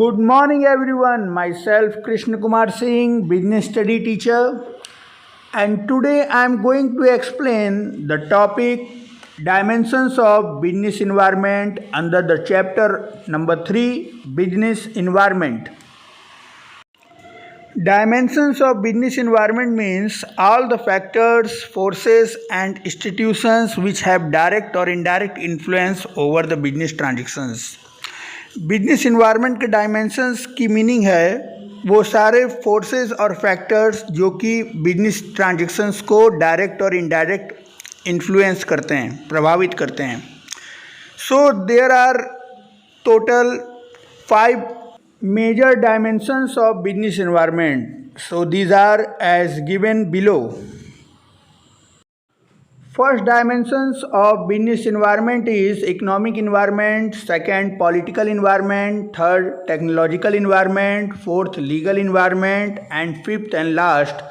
Good morning everyone, myself Krishna Kumar Singh, business study teacher, and today I am going to explain the topic dimensions of business environment under the chapter number 3 business environment. Dimensions of business environment means all the factors, forces and institutions which have direct or indirect influence over the business transactions. Business environment के dimensions की meaning है वो सारे forces और factors जो कि business transactions को direct और इनडायरेक्ट इन्फ्लुएंस करते हैं, प्रभावित करते हैं. So there are total 5 major dimensions of business environment. So these are as given below. First dimensions of business environment is economic environment, second political environment, third technological environment, fourth legal environment, and fifth and last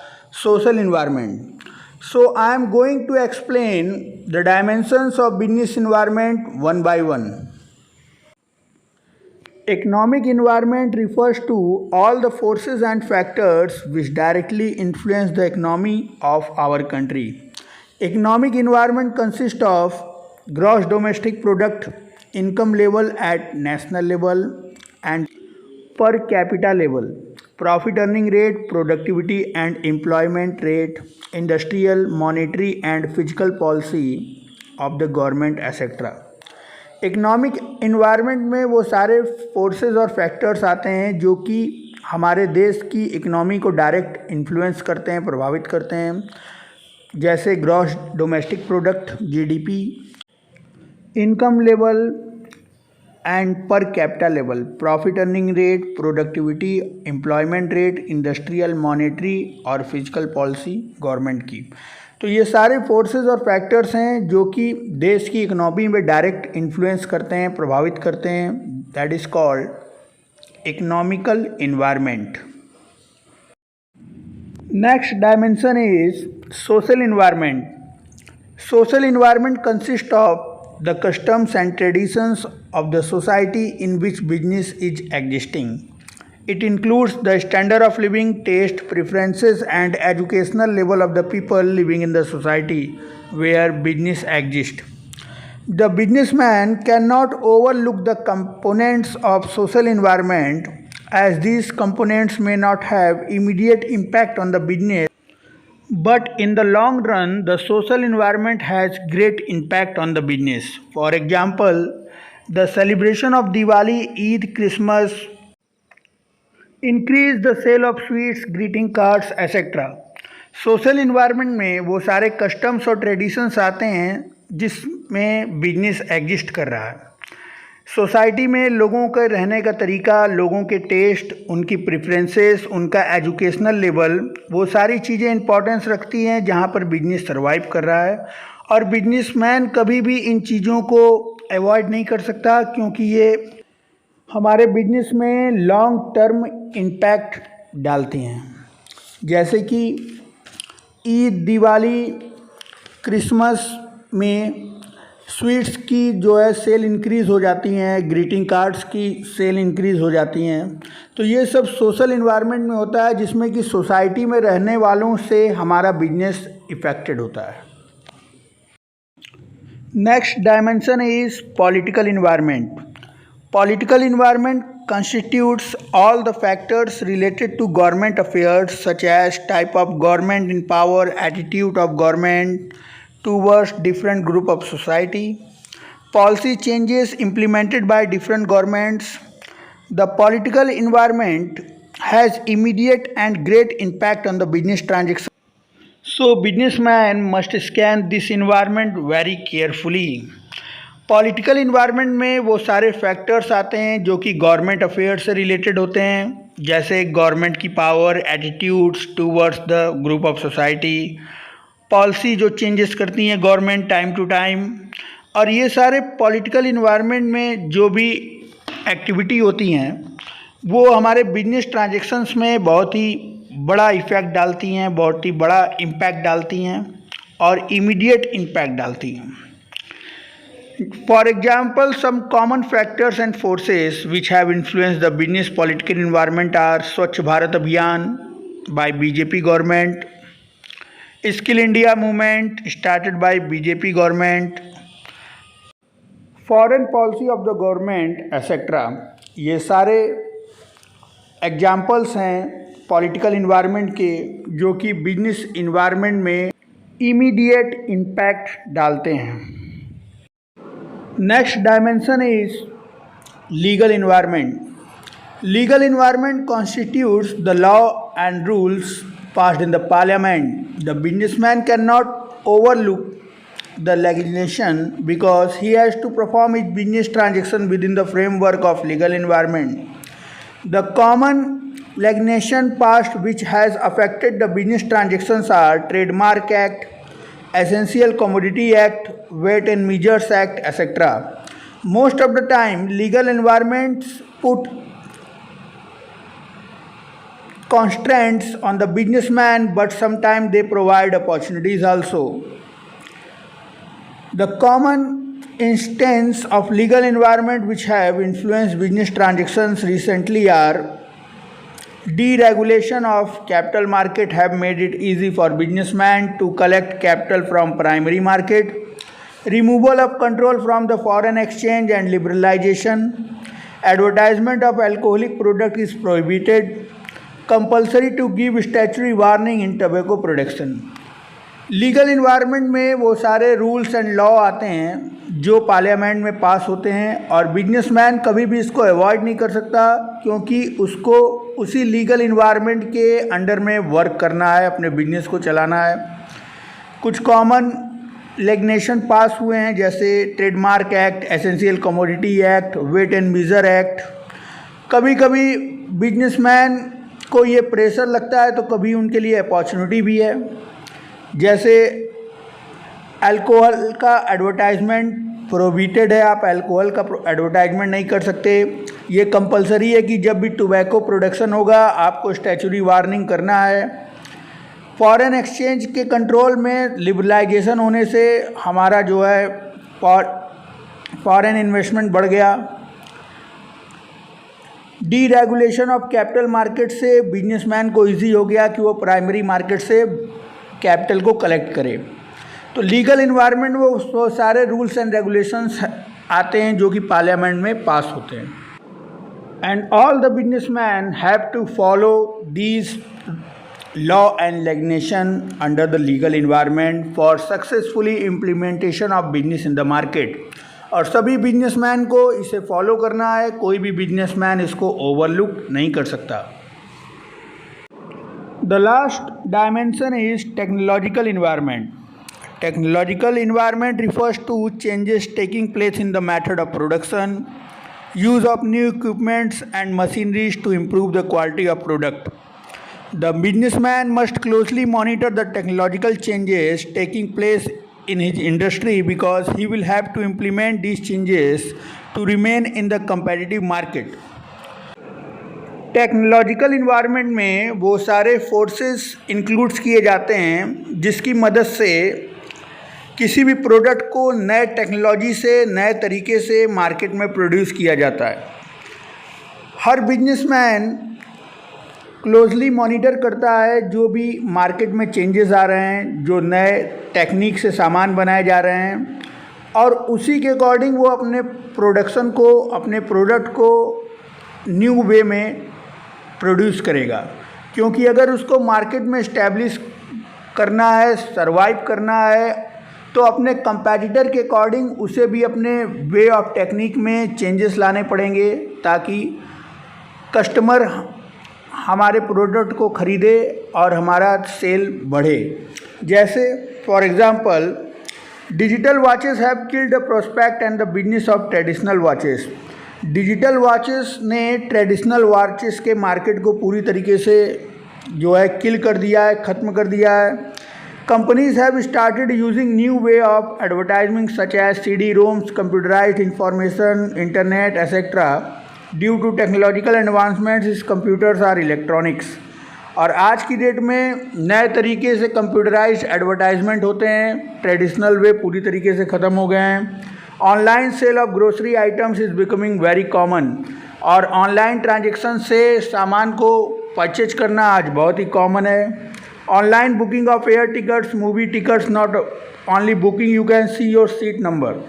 social environment. So I am going to explain the dimensions of business environment one by one. Economic environment refers to all the forces and factors which directly influence the economy of our country. Economic environment consists of gross domestic product, income level at national level and per capita level, profit earning rate, productivity and employment rate, industrial, monetary and fiscal policy of the government etc. Economic environment में वो सारे forces और factors आते हैं जो कि हमारे देश की इकोनॉमी को डायरेक्ट इन्फ्लुएंस करते हैं, प्रभावित करते हैं, जैसे gross domestic product GDP, income level and per capita level, profit earning rate, productivity, employment rate, industrial, monetary और फिजिकल पॉलिसी गवर्नमेंट की. तो ये सारे फोर्सेस और फैक्टर्स हैं जो कि देश की इकोनॉमी में डायरेक्ट इन्फ्लुएंस करते हैं, प्रभावित करते हैं. That is called economical environment. Next dimension is social environment. Social environment consists of the customs and traditions of the society in which business is existing. It includes the standard of living, taste, preferences and educational level of the people living in the society where business exists. The businessman cannot overlook the components of social environment as these components may not have immediate impact on the business, but in the long run the social environment has great impact on the business. For example, the celebration of Diwali, Eid, Christmas increase the sale of sweets, greeting cards etc. Social environment में वो सारे customs और traditions आते हैं जिसमें business exist कर रहा है. सोसाइटी में लोगों के रहने का तरीका, लोगों के टेस्ट, उनकी प्रेफरेंसेस, उनका एजुकेशनल लेवल, वो सारी चीज़ें इंपॉर्टेंस रखती हैं जहाँ पर बिजनेस सर्वाइव कर रहा है. और बिजनेसमैन कभी भी इन चीज़ों को अवॉइड नहीं कर सकता क्योंकि ये हमारे बिजनेस में लॉन्ग टर्म इम्पैक्ट डालती हैं. जैसे कि ईद, दिवाली, क्रिसमस में स्वीट्स की जो है सेल इंक्रीज़ हो जाती हैं, ग्रीटिंग कार्ड्स की सेल इंक्रीज़ हो जाती हैं. तो ये सब सोशल इन्वायरमेंट में होता है जिसमें कि सोसाइटी में रहने वालों से हमारा बिजनेस इफ़ेक्टेड होता है. Next dimension is political environment. Political environment constitutes all the factors related to government affairs such as type of government in power, attitude of government towards different group of society, policy changes implemented by different governments. The political environment has immediate and great impact on the business transaction. So businessman must scan this environment very carefully. Political environment में वो सारे factors आते हैं जो कि government affairs से related होते हैं, जैसे गवर्नमेंट की power, attitudes towards the group of society, policy जो चेंजेस करती हैं गवर्नमेंट टाइम टू टाइम. और ये सारे पॉलिटिकल इन्वायरमेंट में जो भी एक्टिविटी होती हैं वो हमारे बिजनेस ट्रांजैक्शंस में बहुत ही बड़ा इफ़ेक्ट डालती हैं, बहुत ही बड़ा इम्पैक्ट डालती हैं और इमीडिएट इम्पैक्ट डालती हैं. For example, some common factors and forces which have influenced the business political environment are Swachh Bharat Abhiyan by BJP government, Skill India movement started by BJP government, foreign policy of the government etcetera. ये सारे examples हैं political environment के जो कि business environment में immediate impact डालते हैं। Next dimension is legal environment. Legal environment constitutes the law and rules passed in the parliament. The businessman cannot overlook the legislation because he has to perform his business transaction within the framework of legal environment. The common legislation passed which has affected the business transactions are Trademark Act, Essential Commodity Act, Weight and Measures Act, etc. Most of the time, legal environments put constraints on the businessman, but sometimes they provide opportunities also. The common instance of legal environment which have influenced business transactions recently are deregulation of capital market have made it easy for businessmen to collect capital from primary market, removal of control from the foreign exchange and liberalization, advertisement of alcoholic product is prohibited, compulsory to give statutory warning in tobacco production. Legal environment में वो सारे rules and law आते हैं जो parliament में पास होते हैं और बिजनेसमैन कभी भी इसको अवॉइड नहीं कर सकता क्योंकि उसको उसी लीगल इन्वायरमेंट के अंडर में वर्क करना है, अपने बिजनेस को चलाना है। कुछ कॉमन लेजिस्लेशन पास हुए हैं जैसे trademark act, essential commodity act, weight and measure act. कभी कभी बिजनेसमैन को ये प्रेशर लगता है तो कभी उनके लिए अपॉर्चुनिटी भी है, जैसे अल्कोहल का एडवर्टाइजमेंट प्रोहिबिटेड है, आप अल्कोहल का एडवर्टाइजमेंट नहीं कर सकते। ये कंपलसरी है कि जब भी टोबैको प्रोडक्शन होगा आपको स्टैचुरी वार्निंग करना है। फॉरेन एक्सचेंज के कंट्रोल में लिबरलाइजेशन होने से हमारा जो है फॉरेन इन्वेस्टमेंट बढ़ गया। डीरेगुलेशन ऑफ कैपिटल मार्केट से बिजनेसमैन को इजी हो गया कि वो प्राइमरी मार्केट से कैपिटल को कलेक्ट करे। तो लीगल इन्वायरमेंट में वो सारे रूल्स एंड रेगुलेशंस आते हैं जो कि पार्लियामेंट में पास होते हैं। And all the businessman have to follow these law and legislation under the legal environment for successfully implementation of business in the market. और सभी बिजनेसमैन को इसे फॉलो करना है, कोई भी बिजनेसमैन इसको ओवरलुक नहीं कर सकता। The last dimension is technological environment. Technological environment refers to changes taking place in the method of production, use of new equipments and machineries to improve the quality of product. The businessman must closely monitor the technological changes taking place in his industry because he will have to implement these changes to remain in the competitive market. Technological environment में वो सारे forces includes किए जाते हैं जिसकी मदद से किसी भी प्रोडक्ट को नए टेक्नोलॉजी से नए तरीके से मार्केट में प्रोड्यूस किया जाता है। हर बिजनेसमैन क्लोजली मॉनिटर करता है जो भी मार्केट में चेंजेस आ रहे हैं, जो नए टेक्निक से सामान बनाए जा रहे हैं और उसी के अकॉर्डिंग वो अपने प्रोडक्शन को, अपने प्रोडक्ट को न्यू वे में प्रोड्यूस करेगा। क्योंकि अगर उसको मार्केट में इस्टेब्लिश करना है, सरवाइव करना है तो अपने कंपैटिटर के अकॉर्डिंग उसे भी अपने वे ऑफ टेक्निक में चेंजेस लाने पड़ेंगे ताकि कस्टमर हमारे प्रोडक्ट को ख़रीदे और हमारा सेल बढ़े। जैसे for example digital watches have killed the prospect and the business of traditional watches. Digital watches ने ट्रेडिशनल वॉचेस के मार्केट को पूरी तरीके से जो है किल कर दिया है, ख़त्म कर दिया है। Companies have started using new way of advertisement such as CD-ROMs, computerized information, internet etcetera. Due to technological advancements is computers are electronics. और आज की डेट में नए तरीके से कंप्यूटराइज्ड एडवर्टाइजमेंट होते हैं, ट्रेडिशनल वे पूरी तरीके से ख़त्म हो गए हैं online sale of grocery items is becoming very common, और ऑनलाइन ट्रांजेक्शन से सामान को परचेज करना आज बहुत ही कॉमन है। Online booking of air tickets, movie tickets, not only booking, you can see your seat number.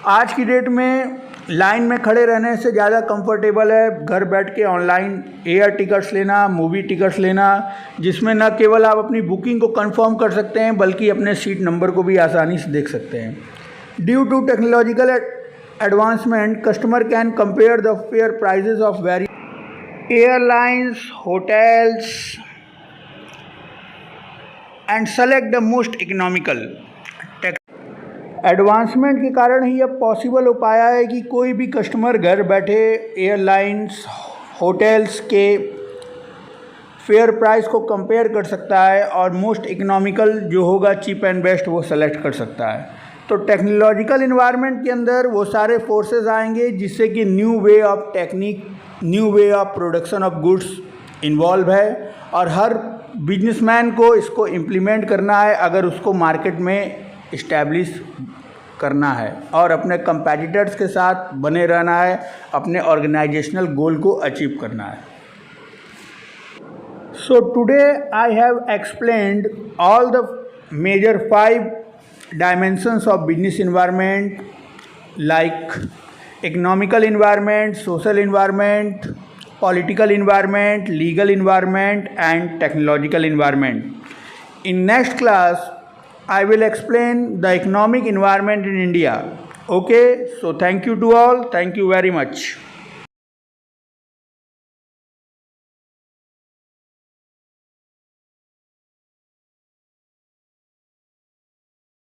आज की डेट में लाइन में खड़े रहने से ज़्यादा कंफर्टेबल है घर बैठ के ऑनलाइन एयर टिकट्स लेना, मूवी टिकट्स लेना, जिसमें न केवल आप अपनी बुकिंग को कंफर्म कर सकते हैं बल्कि अपने सीट नंबर को भी आसानी से देख सकते हैं। Due to technological advancement, customer can compare the fare prices of very airlines, hotels and select the most economical. Advancement के कारण ही अब पॉसिबल हो पाया है कि कोई भी कस्टमर घर बैठे एयरलाइंस, होटल्स के फेयर प्राइस को कंपेयर कर सकता है और मोस्ट इकोनॉमिकल जो होगा, चीप एंड बेस्ट, वो सेलेक्ट कर सकता है। तो टेक्नोलॉजिकल इन्वायरमेंट के अंदर वो सारे फोर्सेस आएंगे जिससे कि new way of technique, new way of production of goods involve है, और हर बिजनेसमैन को इसको इम्प्लीमेंट करना है अगर उसको मार्केट में इस्टेब्लिश करना है और अपने कंपेटिटर्स के साथ बने रहना है, अपने ऑर्गेनाइजेशनल गोल को अचीव करना है। So today I have explained all the major 5 dimensions of business environment, like economical environment, social environment, political environment, legal environment and technological environment. In next class I will explain the economic environment in India. Okay, so thank you to all, thank you very much.